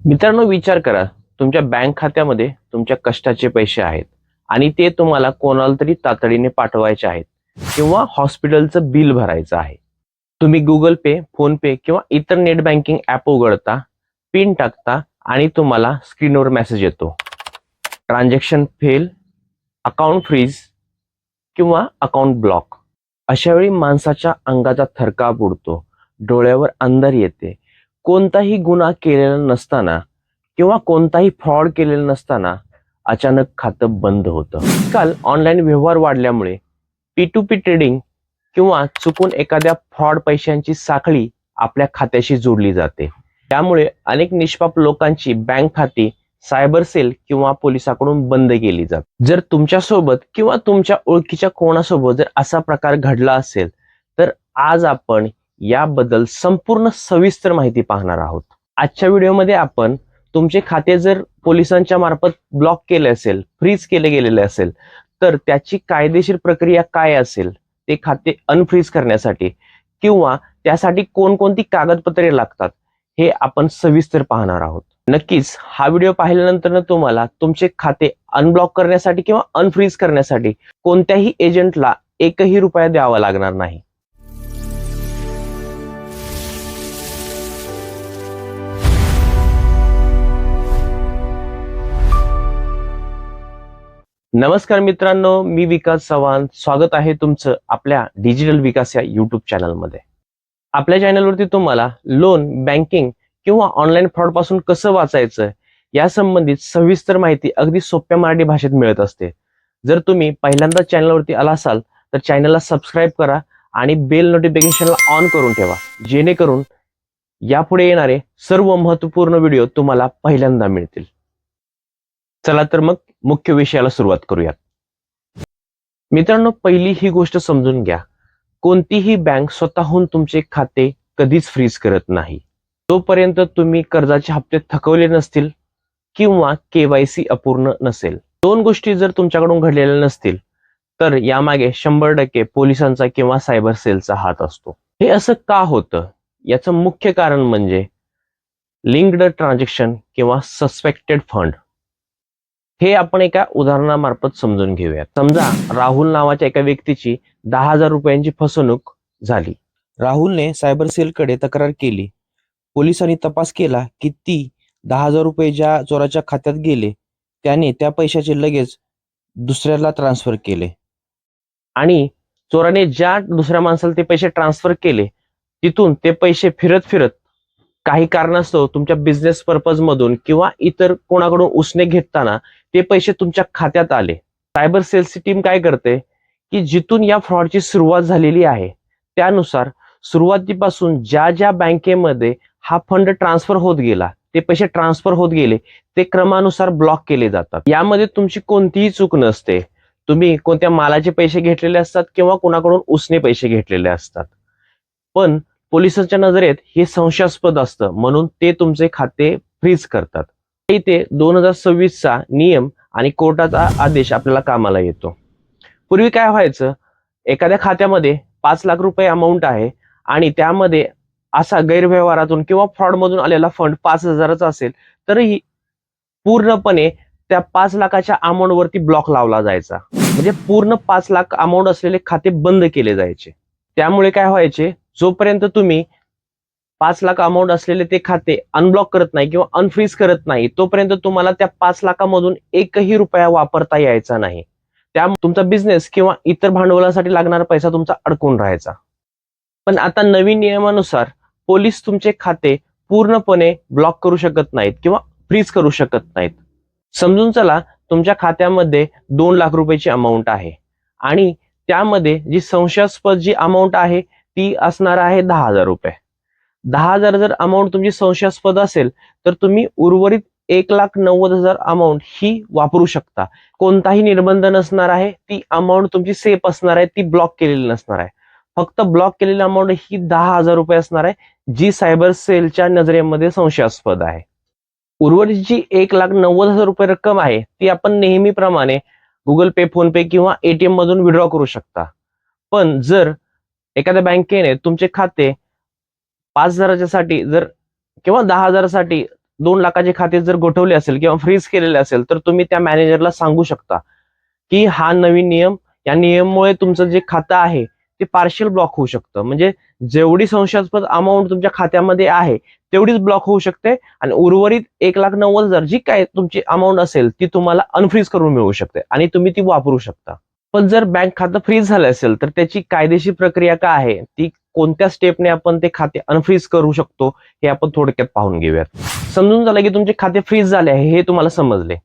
मित्रांनो, विचार करा. तुमच्या बँक खात्यामध्ये तुमच्या कष्टाचे पैसे आहेत आणि ते तुम्हाला कोणाला तरी तातडीने पाठवायचे आहेत किंवा हॉस्पिटलचं बिल भरायचं आहे. तुम्ही गुगल पे, फोन पे किंवा इतर नेट बँकिंग ॲप उघडता, पिन टाकता आणि तुम्हाला स्क्रीनवर मेसेज येतो. ट्रान्झॅक्शन फेल, अकाउंट फ्रीज किंवा अकाउंट ब्लॉक. अशा वेळी माणसाच्या अंगाचा थरकाप उडतो, डोळ्यावर अंधार येते. कोणताही गुन्हा केलेला नसताना किंवा कोणताही फ्रॉड केलेला नसताना अचानक खातं बंद होतं. काल ऑनलाईन व्यवहार वाढल्यामुळे P2P ट्रेडिंग किंवा चुकून एखाद्या फ्रॉड पैशांची साखळी आपल्या खात्याशी जोडली जाते. त्यामुळे अनेक निष्पाप लोकांची बँक खाती सायबर सेल किंवा पोलिसांकडून बंद केली जातात. जर तुमच्यासोबत किंवा तुमच्या ओळखीच्या कोणासोबत जर असा प्रकार घडला असेल तर आज आपण याबद्दल संपूर्ण सविस्तर माहिती पाहणार आहोत. आजच्या व्हिडिओमध्ये आपण तुमचे खाते जर पोलिसांच्या मार्फत ब्लॉक केले असेल, फ्रीज केले गेलेले असेल तर त्याची कायदेशीर प्रक्रिया काय असेल, ते खाते अनफ्रीज करण्यासाठी किंवा त्यासाठी कोणकोणती कागदपत्रे लागतात हे आपण सविस्तर पाहणार आहोत. नक्कीच हा व्हिडिओ पाहिल्यानंतर तुम्हाला तुमचे खाते अनब्लॉक करण्यासाठी किंवा अनफ्रीज करण्यासाठी कोणत्याही एजंटला एकही रुपया द्यावा लागणार नाही. नमस्कार मित्रांनो, मी विकास चव्हाण. स्वागत आहे तुमचं आपल्या डिजिटल विकास या युट्यूब चॅनलमध्ये. आपल्या चॅनलवरती तुम्हाला लोन, बँकिंग किंवा ऑनलाईन फ्रॉड पासून कसं वाचायचं या संबंधित सविस्तर माहिती अगदी सोप्या मराठी भाषेत मिळत असते. जर तुम्ही पहिल्यांदा चॅनलवरती आला असाल तर चॅनलला सबस्क्राईब करा आणि बेल नोटिफिकेशनला ऑन करून ठेवा, जेणेकरून यापुढे येणारे सर्व महत्त्वपूर्ण व्हिडिओ तुम्हाला पहिल्यांदा मिळतील. चला तर मग मुख्य विषयाला सुरुवात करूयात. मित्रांनो, पहिली ही गोष्ट समजून घ्या, कोणतीही बँक स्वतःहून तुमचे खाते कधीच फ्रीज करत नाही तोपर्यंत तुम्ही कर्जाचे हप्ते थकवले नसतील किंवा KYC अपूर्ण नसेल. दोन गोष्टी जर तुमच्याकडून घडलेल्या नसतील तर यामागे 100% पोलिसांचा किंवा सायबर सेलचा हात असतो. हे असं का होतं याचं मुख्य कारण म्हणजे लिंक्ड ट्रान्झॅक्शन किंवा सस्पेक्टेड फंड. हे आपण एका उदाहरणामार्फत समजून घेऊयात. समजा राहुल नावाच्या एका व्यक्तीची 10,000 रुपयांची फसवणूक झाली. राहुलने सायबर सेलकडे तक्रार केली. पोलिसांनी तपास केला की ती 10,000 रुपये ज्या चोराच्या खात्यात गेले त्याने त्या पैशाचे लगेच दुसऱ्याला ट्रान्सफर केले आणि चोराने ज्या दुसऱ्या माणसाला ते पैसे ट्रान्सफर केले तिथून ते पैसे फिरत फिरत काही कारणास्तव तुमच्या बिझनेस पर्पज मधून किंवा इतर कोणाकडून उसने घेताना ते पैसे तुमच्या खात्यात आले. सायबर सेलची टीम काय करते की जिथून या फ्रॉडची सुरुवात झालेली आहे त्यानुसार सुरुवातीपासून ज्या ज्या बँकेमध्ये हा फंड ट्रान्सफर होत गेला, ते पैसे ट्रान्सफर होत गेले, ते क्रमानुसार ब्लॉक केले जातात. यामध्ये तुमची कोणतीही चूक नसते. तुम्ही कोणत्या मालाचे पैसे घेतलेले असतात किंवा कोणाकडून उसने पैसे घेतलेले असतात, पण पोलिसांच्या नजरेत हे संशयास्पद असतं म्हणून ते तुमचे खाते फ्रीज करतात. इथे 2026चा नियम आणि कोर्टाचा आदेश आपल्याला कामाला येतो. पूर्वी काय व्हायचं, एखाद्या खात्यामध्ये 5 लाख रुपये अमाऊंट आहे आणि त्यामध्ये असा गैरव्यवहारातून किंवा फ्रॉड मधून आलेला फंड 5,000चा असेल तरीही पूर्णपणे त्या 5 लाखाच्या अमाऊंट वरती ब्लॉक लावला जायचा. म्हणजे पूर्ण 5 लाख अमाऊंट असलेले खाते बंद केले जायचे. त्यामुळे काय व्हायचे, जोपर्यंत तुम्ही 5 लाख अमाऊंट असलेले ते खाते अनब्लॉक करत नाही किंवा अनफ्रीज करत नाही तोपर्यंत तुम्हाला त्या 5 लाखामधून एकही रुपया वापरता यायचा नाही. त्यामुळे तुमचा बिझनेस किंवा इतर भांडवलासाठी लागणारा पैसा तुमचा अडकून राहायचा. पण आता नवीन नियमानुसार पोलीस तुमचे खाते पूर्णपणे ब्लॉक करू शकत नाहीत किंवा फ्रीज करू शकत नाहीत. समजून चला, तुमच्या खात्यामध्ये 2 लाख रुपयाची अमाऊंट आहे आणि त्यामध्ये जी संशयास्पद जी अमाऊंट आहे ती असणार आहे 10,000 रुपये. 10,000 जर अमाऊंट तुमची संशयास्पद असेल तर तुम्ही उर्वरित 1,90,000 अमाऊंट ही वापरू शकता. कोणताही निर्बंध नसणार आहे. ती अमाऊंट तुमची सेफ असणार आहे, ती ब्लॉक केलेली नसणार आहे. फक्त ब्लॉक केलेली अमाऊंट ही 10,000 रुपये असणार आहे, जी सायबर सेलच्या नजरेमध्ये संशयास्पद आहे. उर्वरित जी 1,90,000 रुपये रक्कम आहे ती आपण नेहमीप्रमाणे गुगल पे, फोन पे किंवा ATM मधून विड्रॉ करू शकता. पण जर एखाद्या बँकेने तुमचे खाते 5,000 साठी जर किंवा 10,000 साठी 2 लाखाचे खाते जर गोठवले असेल किंवा फ्रीज केलेले असेल तर तुम्ही त्या मॅनेजरला सांगू शकता की हा नवीन नियम, या नियममुळे तुमचं जे खातं आहे ते पार्शियल ब्लॉक होऊ शकतं. म्हणजे जेवढी संशयास्पद अमाऊंट तुमच्या खात्यामध्ये आहे तेवढीच ब्लॉक होऊ शकते आणि उर्वरित 1,90,000 जी काय तुमची अमाऊंट असेल ती तुम्हाला अनफ्रीज करून मिळू शकते आणि तुम्ही ती वापरू शकता. पण जर बँक खातं फ्रीज झालं असेल तर त्याची कायदेशीर प्रक्रिया काय आहे, ती कोणत्या स्टेपने आपण ते खाते अनफ्रीज करू शकतो हे आपण थोडक्यात पाहून घेऊयात. समजून झालं की तुमचे खाते फ्रीज झाले आहे हे तुम्हाला समजले,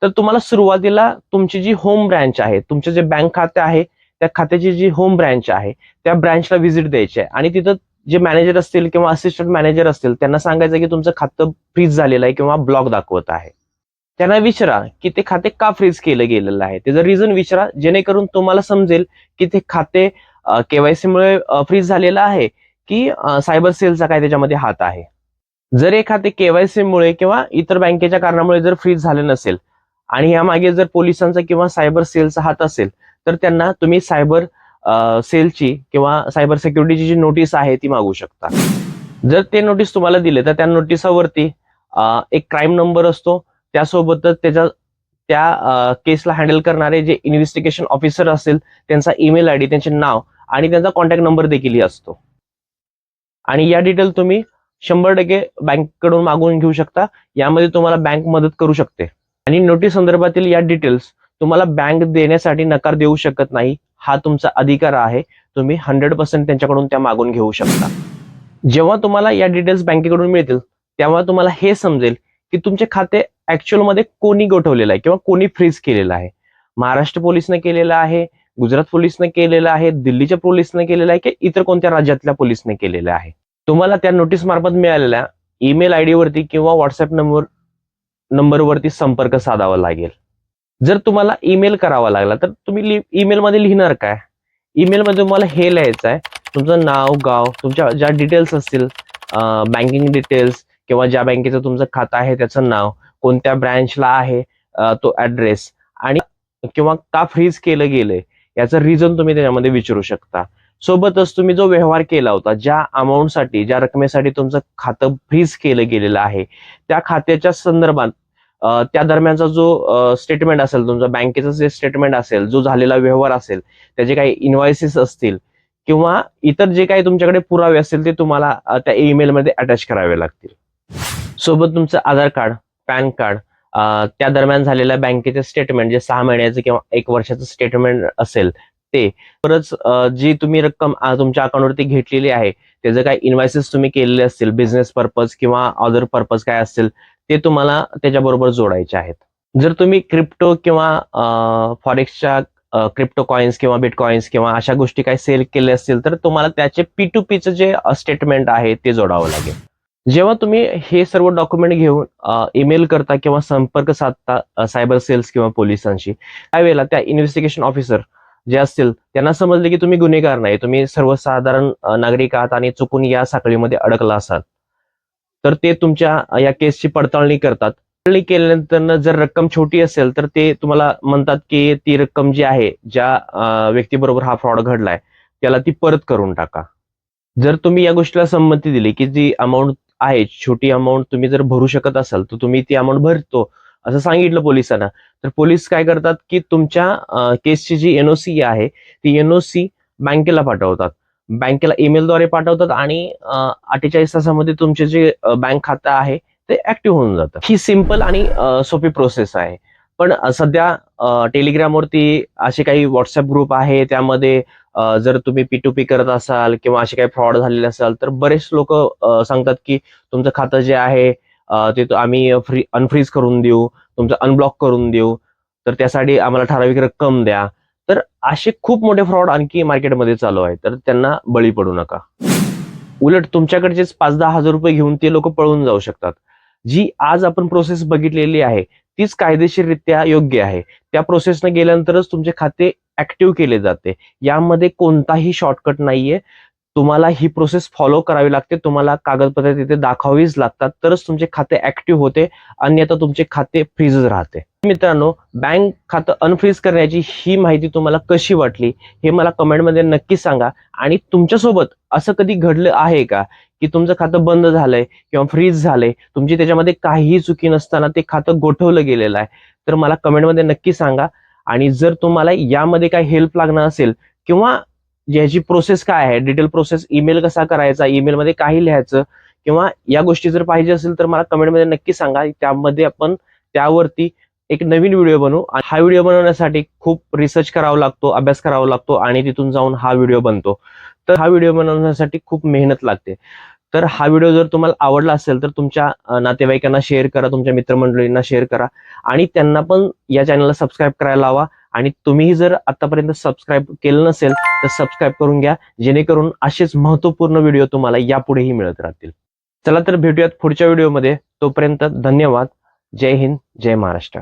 तर तुम्हाला सुरुवातीला तुमची जी होम ब्रँच आहे, तुमचे जे बँक खाते आहे त्या खात्याची जी होम ब्रँच आहे त्या ब्रँचला व्हिजिट द्यायची आहे आणि तिथं जे मॅनेजर असतील किंवा असिस्टंट मॅनेजर असतील त्यांना सांगायचं की तुमचं खातं फ्रीज झालेलं आहे किंवा ब्लॉक दाखवत आहे. त्यांना विचारा की ते खाते का फ्रीज केलं गेलेलं आहे, त्याचं रिझन विचारा, जेणेकरून तुम्हाला समजेल की ते खाते केवायसी मुळे फ्रीज झालेलं आहे की सायबर सेलचा काय त्याच्यामध्ये हात आहे. जर हे खाते केवायसी मुळे किंवा इतर बँकेच्या कारणामुळे जर फ्रीज झालं नसेल आणि यामागे जर पोलिसांचा किंवा सायबर सेलचा हात असेल तर त्यांना तुम्ही सायबर सेलची किंवा सायबर सिक्युरिटीची जी नोटीस आहे ती मागू शकता. जर ते नोटीस तुम्हाला दिले तर त्या नोटिसावरती एक क्राईम नंबर असतो, त्यासोबतच त्या केसला हँडल करणारे जे इन्व्हेस्टिगेशन ऑफिसर असेल त्यांचा ईमेल आयडी, त्यांचे नाव आणि त्यांचा कॉन्टॅक्ट नंबर देखील असतो. आणि या डिटेल तुम्ही 100% बँकेकडून मागून घेऊ शकता. यामध्ये तुम्हाला बँक मदत करू शकते आणि नोटीस संदर्भातील या डिटेल्स तुम्हाला बँक देण्यासाठी नकार देऊ शकत नाही. हा तुमचा अधिकार आहे. तुम्ही 100% त्यांच्याकडून त्या मागून घेऊ शकता. जेव्हा तुम्हाला या डिटेल्स बँकेकडून मिळतील तेव्हा तुम्हाला हे समजेल की तुमचे खाते ऍक्च्युअल मध्ये कोणी गोठवलेलं आहे किंवा कोणी फ्रीज केलेलं आहे. महाराष्ट्र पोलिसने केलेलं आहे, गुजरात पोलिसने केलेलं आहे, दिल्लीच्या पोलिसने केलेलं आहे की इतर कोणत्या राज्यातल्या पोलिसने केलेलं आहे. तुम्हाला त्या नोटीस मार्फत मिळालेल्या ईमेल आयडी वरती किंवा व्हॉट्सअप नंबरवरती संपर्क साधावा लागेल. जर तुम्हाला ईमेल करावा लागला तर तुम्ही ईमेल मध्ये लिहिणार काय? ईमेल मध्ये तुम्हाला हे लिहायचं आहे, तुमचं नाव, गाव, तुमच्या ज्या डिटेल्स असतील, बँकिंग डिटेल्स किंवा ज्या बँकेचं तुमचं खातं आहे त्याचं नाव, कोणत्या ब्रँचला आहे तो ऍड्रेस आणि किंवा का फ्रीज केलं गेलंय याचं रिझन तुम्ही त्याच्यामध्ये विचारू शकता. सोबतच तुम्ही जो व्यवहार केला होता, ज्या अमाऊंटसाठी, ज्या रकमेसाठी तुमचं खातं फ्रीज केलं गेलेलं आहे त्या खात्याच्या संदर्भात त्या दरम्यानचा जो स्टेटमेंट असेल, तुमचा बँकेचं जे स्टेटमेंट असेल, जो झालेला व्यवहार असेल, त्याचे काही इन्व्हॉइसेस असतील किंवा इतर जे काही तुमच्याकडे पुरावे असतील ते तुम्हाला त्या ईमेल मध्ये अटॅच करावे लागतील. सोबत तुमचं आधार कार्ड, पॅन कार्ड, त्या दरम्यान झालेल्या बँकेचे स्टेटमेंट, जे 6 महिन्याचं किंवा 1 वर्षाचं स्टेटमेंट असेल ते, परत जी तुम्ही रक्कम तुमच्या अकाउंटवरती घेतलेली आहे त्याचे काही इन्व्हॉइसेस तुम्ही केलेले असतील, बिझनेस पर्पज किंवा अदर पर्पज काय असतील ते तुम्हाला त्याच्याबरोबर जोडायचे आहेत. जर तुम्ही क्रिप्टो किंवा फॉरेक्सच्या क्रिप्टो कॉइन्स किंवा बिटकॉइन्स किंवा अशा गोष्टी काही सेल केले असतील तर तुम्हाला त्याचे P2Pचं जे स्टेटमेंट आहे ते जोडावं लागेल. जेव्हा तुम्ही हे सर्व डॉक्युमेंट घेऊन ईमेल करता किंवा संपर्क साधता सायबर सेल्स किंवा पोलिसांशी, त्यावेळेला त्या इन्व्हेस्टिगेशन ऑफिसर जे असतील त्यांना समजले की तुम्ही गुन्हेगार नाही, तुम्ही सर्वसाधारण नागरिक आहात आणि चुकून या साखळीमध्ये अडकला असाल, तर ते तुमच्या या केसची पडताळणी करतात. पडताळणी केल्यानंतर जर रक्कम छोटी असेल तर ते तुम्हाला म्हणतात की ती रक्कम जी आहे, ज्या व्यक्तीबरोबर हा फ्रॉड घडलाय त्याला ती परत करून टाका. जर तुम्ही या गोष्टीला संमती दिली की जी अमाऊंट आहे, छोटी अमाऊंट तुम्ही जर भरू शकत असाल तर तुम्ही ती अमाऊंट भरतो असं सांगितलं पोलिसांना, तर पोलीस काय करतात की तुमच्या केसची जी एनओसी आहे ती एनओसी बँकेला पाठवतात, बँकेला ईमेलद्वारे पाठवतात आणि 48 तासामध्ये तुमचे जे बँक खातं आहे ते ऍक्टिव्ह होऊन जातं. ही सिंपल आणि सोपी प्रोसेस आहे. पण सध्या टेलिग्रामवरती असे काही व्हॉट्सअप ग्रुप आहे, त्यामध्ये जर तुम्ही P2P करत असाल किंवा असे काही फ्रॉड झालेले असाल तर बरेच लोक सांगतात की तुमचं खातं जे आहे ते आम्ही अनफ्रीज करून देऊ, तुमचं अनब्लॉक करून देऊ, तर त्यासाठी आम्हाला ठराविक रक्कम द्या. तर असे खूप मोठे फ्रॉड आणखी मार्केटमध्ये चालू आहे, तर त्यांना बळी पडू नका. उलट तुमच्याकडचेच 5-10 हजार रुपये घेऊन ते लोक पळून जाऊ शकतात. जी आज आपण प्रोसेस बघितलेली आहे तीच कायदेशीररित्या योग्य आहे. त्या प्रोसेसने गेल्यानंतरच तुमचे खाते ऍक्टिव्ह केले जाते. यामध्ये कोणताही शॉर्टकट नाहीये. तुम्हाला ही प्रोसेस फॉलो करावी लागते. तुम्हाला कागदपत्रे तिथे दाखवावीच लागतात, तरच तुमचे खाते ऍक्टिव्ह होते, अन्यथा तुमचे खाते फ्रीजच राहते. मित्रांनो, बँक खातं अनफ्रीज करण्याची ही माहिती तुम्हाला कशी वाटली हे मला कमेंटमध्ये नक्की सांगा. आणि तुमच्यासोबत असं कधी घडलं आहे का की तुमचं खातं बंद झालंय किंवा फ्रीज झालंय, तुमची त्याच्यामध्ये काहीही चुकी नसताना ते खातं गोठवलं गेलेलं आहे, तर मला कमेंटमध्ये नक्की सांगा. आणि जर तुम्हाला यामध्ये काही हेल्प लागणार असेल किंवा याची प्रोसेस काय आहे, डिटेल प्रोसेस, ईमेल कसा करायचा, ईमेलमध्ये काही लिहायचं किंवा या गोष्टी जर पाहिजे असेल तर मला कमेंटमध्ये नक्की सांगा. त्यामध्ये आपण त्यावरती एक नवीन व्हिडिओ बनवू. आणि हा व्हिडिओ बनवण्यासाठी खूप रिसर्च करावा लागतो, अभ्यास करावा लागतो आणि तिथून जाऊन हा व्हिडिओ बनतो. तर हा व्हिडिओ बनवण्यासाठी खूप मेहनत लागते. तर हा व्हिडिओ जर तुम्हाला आवडला असेल तर तुमच्या नातेवाईकांना शेअर करा, तुमच्या मित्रमंडळींना शेअर करा आणि त्यांना पण या चॅनलला सबस्क्राईब करायला लावा. आणि तुम्हीही जर आतापर्यंत सबस्क्राईब केलं नसेल तर सबस्क्राईब करून घ्या, जेणेकरून असेच महत्त्वपूर्ण व्हिडिओ तुम्हाला यापुढेही मिळत राहतील. चला तर भेटूयात पुढच्या व्हिडिओमध्ये. तोपर्यंत धन्यवाद. जय हिंद, जय महाराष्ट्र.